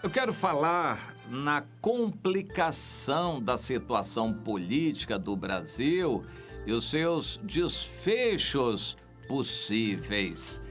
Eu quero falar na complicação da situação política do Brasil e os seus desfechos possíveis.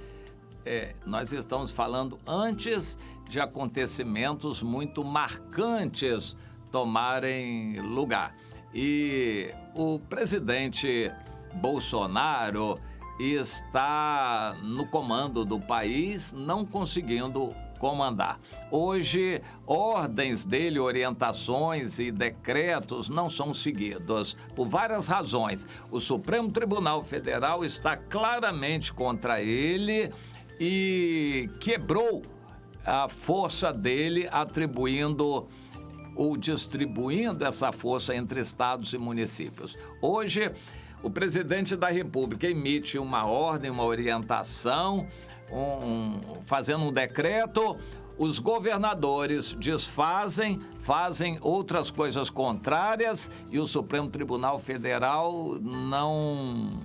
Nós estamos falando antes de acontecimentos muito marcantes tomarem lugar. E o presidente Bolsonaro está no comando do país, não conseguindo comandar. Hoje, ordens dele, orientações e decretos não são seguidos por várias razões. O Supremo Tribunal Federal está claramente contra ele e quebrou a força dele, atribuindo ou distribuindo essa força entre estados e municípios. Hoje, o presidente da República emite uma ordem, uma orientação, fazendo um decreto, os governadores desfazem, fazem outras coisas contrárias e o Supremo Tribunal Federal não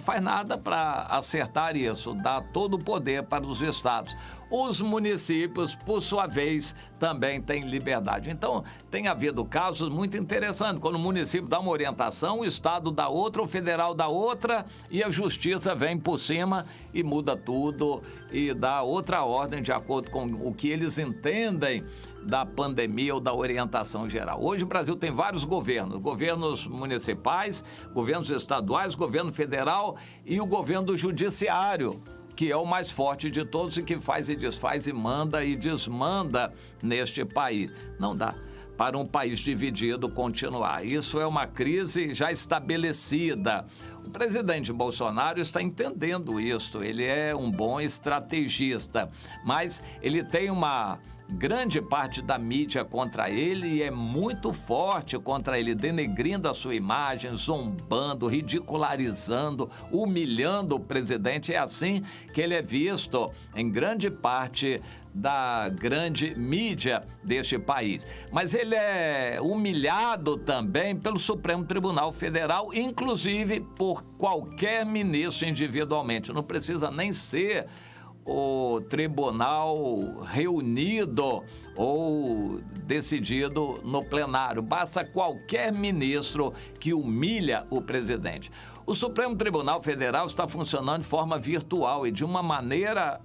faz nada para acertar isso, dá todo o poder para os estados. Os municípios, por sua vez, também têm liberdade. Então, tem havido casos muito interessantes, quando o município dá uma orientação, o estado dá outra, o federal dá outra, e a justiça vem por cima e muda tudo e dá outra ordem de acordo com o que eles entendem da pandemia ou da orientação geral. Hoje o Brasil tem vários governos municipais, governos estaduais, governo federal e o governo judiciário, que é o mais forte de todos e que faz e desfaz e manda e desmanda neste país. Não dá para um país dividido continuar. Isso é uma crise já estabelecida. O presidente Bolsonaro está entendendo isso, ele é um bom estrategista, mas ele tem uma grande parte da mídia contra ele e é muito forte contra ele, denegrindo a sua imagem, zombando, ridicularizando, humilhando o presidente. É assim que ele é visto em grande parte da grande mídia deste país. Mas ele é humilhado também pelo Supremo Tribunal Federal, inclusive por qualquer ministro individualmente. Não precisa nem ser o tribunal reunido ou decidido no plenário. Basta qualquer ministro que humilha o presidente. O Supremo Tribunal Federal está funcionando de forma virtual e de uma maneira,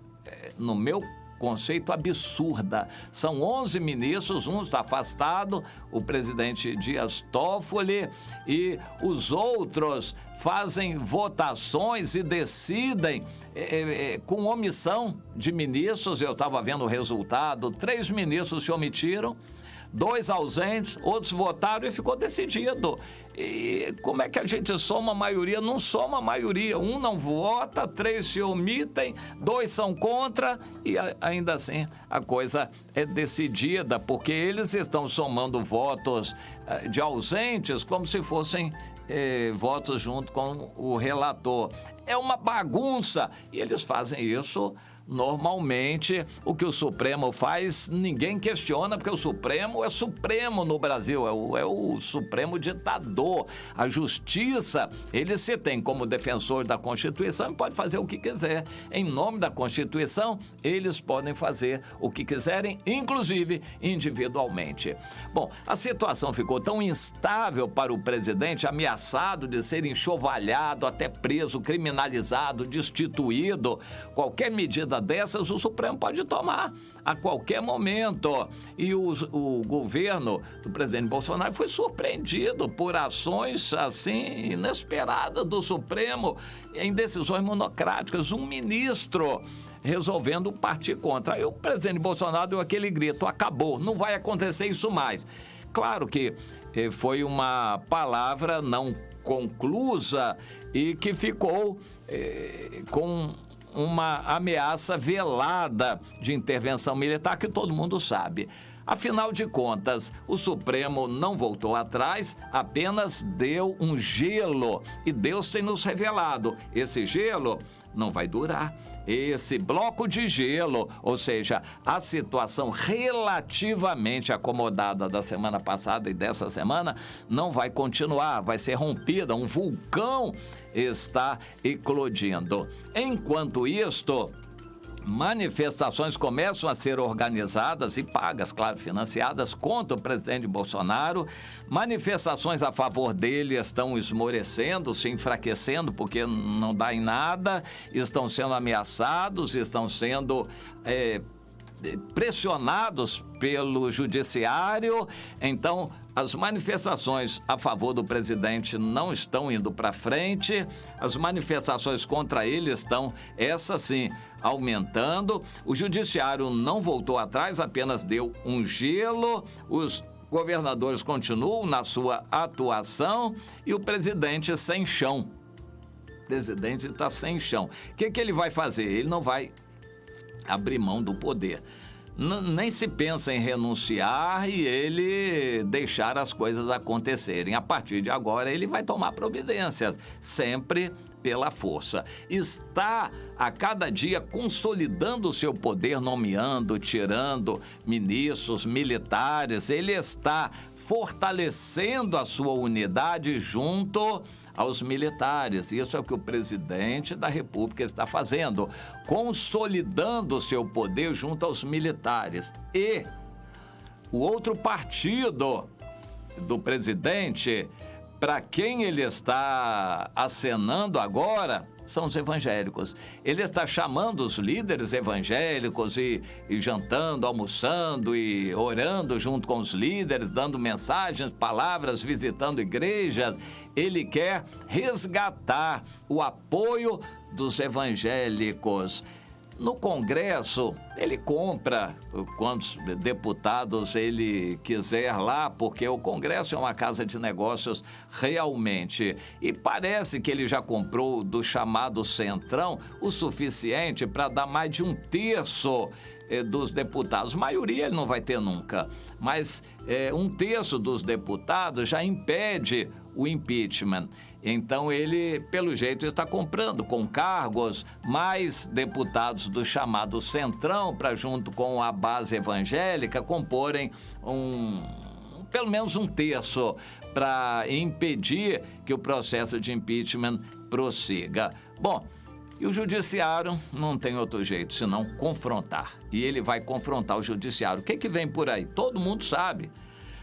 no meu conceito, absurda. São 11 ministros, um está afastado, o presidente Dias Toffoli, e os outros fazem votações e decidem com omissão de ministros. Eu estava vendo o resultado, 3 ministros se omitiram, 2 ausentes, outros votaram e ficou decidido. E como é que a gente soma a maioria? Não soma a maioria. 1 não vota, 3 se omitem, 2 são contra e ainda assim a coisa é decidida, porque eles estão somando votos de ausentes como se fossem votos junto com o relator. É uma bagunça e eles fazem isso normalmente. O que o Supremo faz, ninguém questiona, porque o Supremo é Supremo no Brasil, é o Supremo ditador. A Justiça, ele se tem como defensor da Constituição e pode fazer o que quiser. Em nome da Constituição, eles podem fazer o que quiserem, inclusive individualmente. Bom, a situação ficou tão instável para o presidente, ameaçado de ser enxovalhado, até preso, criminalizado, destituído. Qualquer medida dessas o Supremo pode tomar a qualquer momento. E o governo do presidente Bolsonaro foi surpreendido por ações assim inesperadas do Supremo em decisões monocráticas. Um ministro resolvendo partir contra. Aí o presidente Bolsonaro deu aquele grito: acabou, não vai acontecer isso mais. Claro que foi uma palavra não conclusa e que ficou com uma ameaça velada de intervenção militar, que todo mundo sabe. Afinal de contas, o Supremo não voltou atrás, apenas deu um gelo. E Deus tem nos revelado, esse gelo não vai durar. Esse bloco de gelo, ou seja, a situação relativamente acomodada da semana passada e dessa semana, não vai continuar, vai ser rompida. Um vulcão está eclodindo. Enquanto isto, manifestações começam a ser organizadas e pagas, claro, financiadas contra o presidente Bolsonaro. Manifestações a favor dele estão esmorecendo, se enfraquecendo, porque não dá em nada, estão sendo ameaçados, estão sendo pressionados pelo judiciário. Então, as manifestações a favor do presidente não estão indo para frente, as manifestações contra ele estão, essas sim, aumentando. O judiciário não voltou atrás, apenas deu um gelo. Os governadores continuam na sua atuação e o presidente sem chão. O presidente está sem chão. O que ele vai fazer? Ele não vai abrir mão do poder. Nem se pensa em renunciar e ele deixar as coisas acontecerem. A partir de agora, ele vai tomar providências, sempre pela força. Está a cada dia consolidando o seu poder, nomeando, tirando ministros, militares. Ele está fortalecendo a sua unidade junto aos militares. Isso é o que o presidente da República está fazendo, consolidando o seu poder junto aos militares. E o outro partido do presidente, para quem ele está acenando agora, são os evangélicos. Ele está chamando os líderes evangélicos e jantando, almoçando e orando junto com os líderes, dando mensagens, palavras, visitando igrejas. Ele quer resgatar o apoio dos evangélicos. No Congresso, ele compra quantos deputados ele quiser lá, porque o Congresso é uma casa de negócios realmente. E parece que ele já comprou do chamado Centrão o suficiente para dar mais de 1/3 dos deputados. Maioria ele não vai ter nunca, mas 1/3 dos deputados já impede o impeachment. Então ele, pelo jeito, está comprando com cargos mais deputados do chamado Centrão para, junto com a base evangélica, comporem pelo menos 1/3 para impedir que o processo de impeachment prossiga. Bom, e o judiciário não tem outro jeito senão confrontar. E ele vai confrontar o judiciário. O que vem por aí? Todo mundo sabe.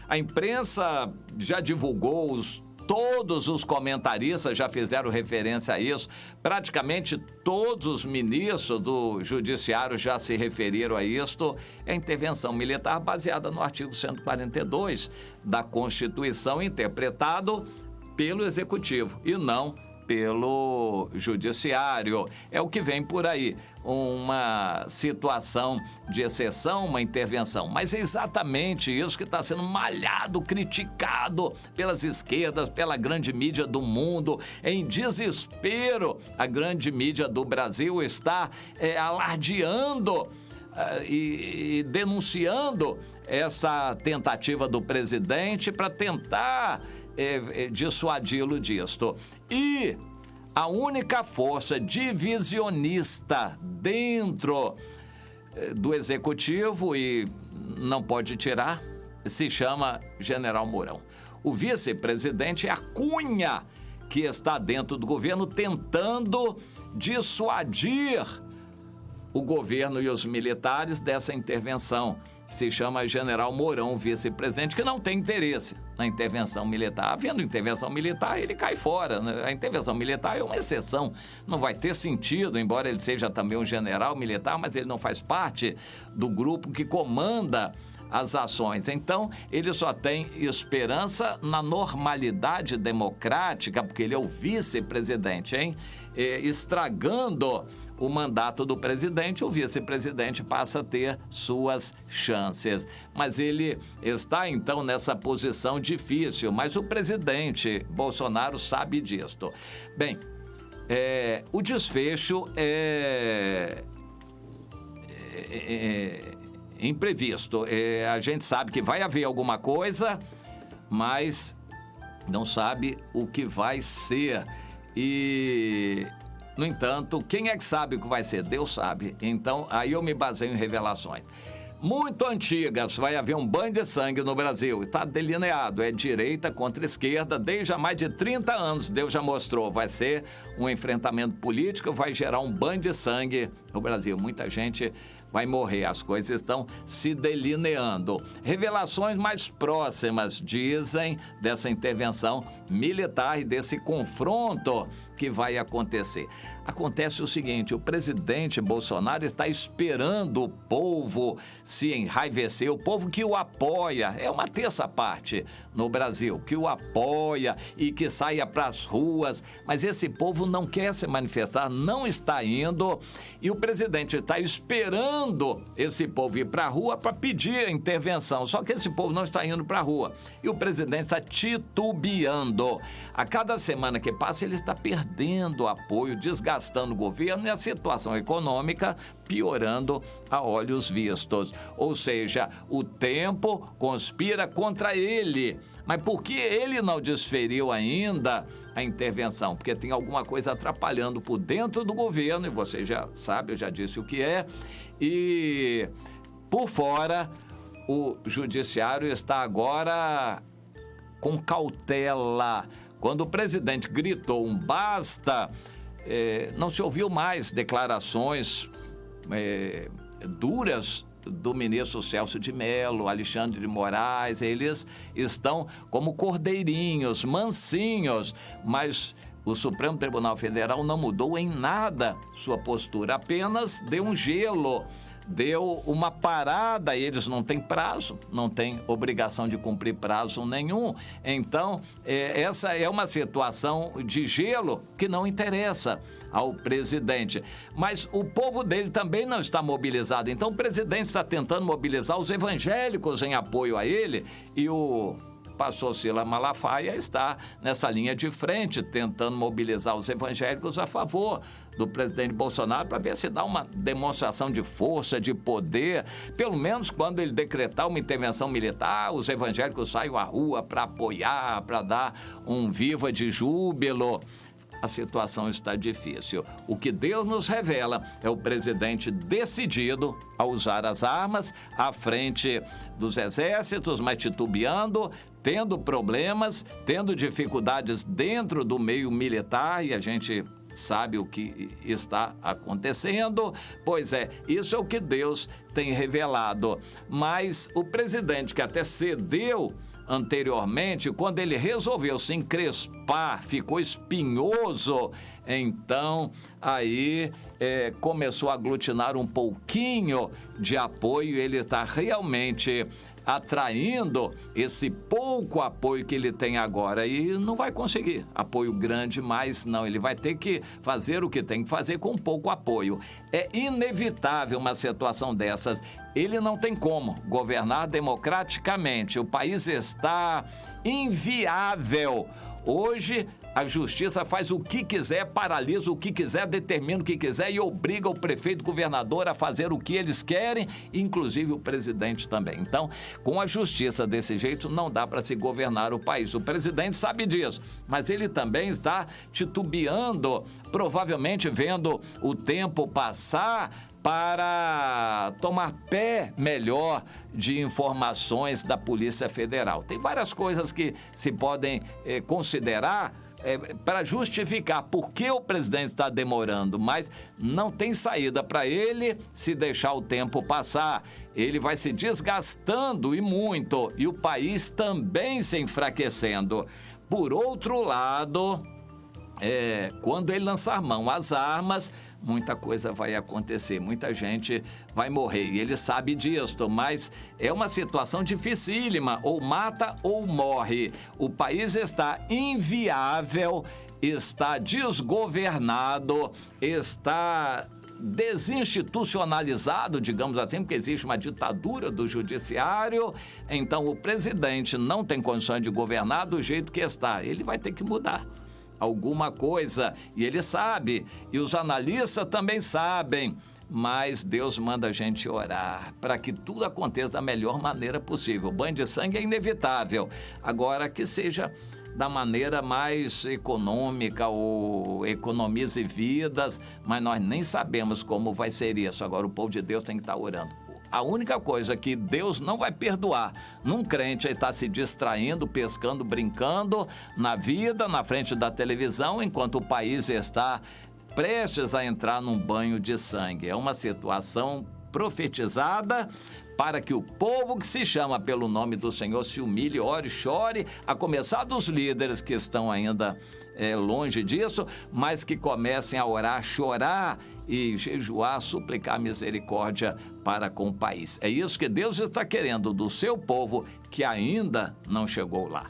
A imprensa já divulgou, todos os comentaristas já fizeram referência a isso. Praticamente todos os ministros do judiciário já se referiram a isto. É intervenção militar baseada no artigo 142 da Constituição, interpretado pelo Executivo e não pelo Judiciário. É o que vem por aí, uma situação de exceção, uma intervenção. Mas é exatamente isso que está sendo malhado, criticado pelas esquerdas, pela grande mídia do mundo. Em desespero, a grande mídia do Brasil está alardeando e denunciando essa tentativa do presidente para tentar dissuadi-lo disto. E a única força divisionista dentro do Executivo, e não pode tirar, se chama General Mourão. O vice-presidente é a Cunha, que está dentro do governo tentando dissuadir o governo e os militares dessa intervenção. Se chama General Mourão, vice-presidente, que não tem interesse na intervenção militar. Havendo intervenção militar, ele cai fora, né? A intervenção militar é uma exceção, não vai ter sentido, embora ele seja também um general militar, mas ele não faz parte do grupo que comanda as ações. Então, ele só tem esperança na normalidade democrática, porque ele é o vice-presidente, hein? Estragando o mandato do presidente, o vice-presidente passa a ter suas chances. Mas ele está, então, nessa posição difícil, mas o presidente Bolsonaro sabe disto. Bem, o desfecho é imprevisto. A gente sabe que vai haver alguma coisa, mas não sabe o que vai ser. E, no entanto, quem é que sabe o que vai ser? Deus sabe. Então, aí eu me baseio em revelações. muito antigas. Vai haver um banho de sangue no Brasil. Está delineado, é direita contra esquerda desde há mais de 30 anos. Deus já mostrou, vai ser um enfrentamento político, vai gerar um banho de sangue no Brasil. Muita gente vai morrer, as coisas estão se delineando. Revelações mais próximas, dizem, dessa intervenção militar e desse confronto que vai acontecer. Acontece o seguinte, o presidente Bolsonaro está esperando o povo se enraivecer, o povo que o apoia, é uma terça parte no Brasil, que o apoia e que saia para as ruas, mas esse povo não quer se manifestar, não está indo, e o presidente está esperando esse povo ir para a rua para pedir a intervenção, só que esse povo não está indo para a rua, e o presidente está titubeando. A cada semana que passa, ele está perdendo apoio, desgastando o governo e a situação econômica piorando a olhos vistos. Ou seja, o tempo conspira contra ele. Mas por que ele não desferiu ainda a intervenção? Porque tem alguma coisa atrapalhando por dentro do governo, e você já sabe, eu já disse o que é, e por fora o judiciário está agora com cautela. Quando o presidente gritou um basta, não se ouviu mais declarações duras do ministro Celso de Mello, Alexandre de Moraes. Eles estão como cordeirinhos, mansinhos, mas o Supremo Tribunal Federal não mudou em nada sua postura, apenas deu um gelo, deu uma parada. Eles não têm prazo, não têm obrigação de cumprir prazo nenhum. Então, essa é uma situação de gelo que não interessa ao presidente. Mas o povo dele também não está mobilizado. Então, o presidente está tentando mobilizar os evangélicos em apoio a ele, e o pastor Silas Malafaia está nessa linha de frente, tentando mobilizar os evangélicos a favor do presidente Bolsonaro, para ver se dá uma demonstração de força, de poder. Pelo menos quando ele decretar uma intervenção militar, os evangélicos saem à rua para apoiar, para dar um viva de júbilo. A situação está difícil. O que Deus nos revela é o presidente decidido a usar as armas à frente dos exércitos, mas titubeando, tendo problemas, tendo dificuldades dentro do meio militar, e a gente sabe o que está acontecendo. Pois é, isso é o que Deus tem revelado. Mas o presidente, que até cedeu anteriormente, quando ele resolveu se encrespar, ficou espinhoso, então aí começou a aglutinar um pouquinho de apoio. Ele está realmente atraindo esse pouco apoio que ele tem agora, e não vai conseguir apoio grande mais, não. Ele vai ter que fazer o que tem que fazer com pouco apoio. É inevitável uma situação dessas. Ele não tem como governar democraticamente. O país está inviável. Hoje, a justiça faz o que quiser, paralisa o que quiser, determina o que quiser e obriga o prefeito e o governador a fazer o que eles querem, inclusive o presidente também. Então, com a justiça desse jeito, não dá para se governar o país. O presidente sabe disso, mas ele também está titubeando, provavelmente vendo o tempo passar, para tomar pé melhor de informações da Polícia Federal. Tem várias coisas que se podem considerar para justificar por que o presidente está demorando, mas não tem saída para ele se deixar o tempo passar. Ele vai se desgastando e muito, e o país também se enfraquecendo. Por outro lado, quando ele lançar mão às armas, muita coisa vai acontecer, muita gente vai morrer, e ele sabe disso, mas é uma situação dificílima, ou mata ou morre. O país está inviável, está desgovernado, está desinstitucionalizado, digamos assim, porque existe uma ditadura do judiciário. Então o presidente não tem condições de governar do jeito que está, ele vai ter que mudar alguma coisa, e ele sabe, e os analistas também sabem, mas Deus manda a gente orar para que tudo aconteça da melhor maneira possível. O banho de sangue é inevitável, agora que seja da maneira mais econômica, ou economize vidas, mas nós nem sabemos como vai ser isso. Agora o povo de Deus tem que estar orando. A única coisa que Deus não vai perdoar num crente é estar se distraindo, pescando, brincando na vida, na frente da televisão, enquanto o país está prestes a entrar num banho de sangue. É uma situação profetizada para que o povo que se chama pelo nome do Senhor se humilhe, ore, chore, a começar dos líderes que estão ainda longe disso, mas que comecem a orar, chorar e jejuar, suplicar misericórdia para com o país. É isso que Deus está querendo do seu povo que ainda não chegou lá.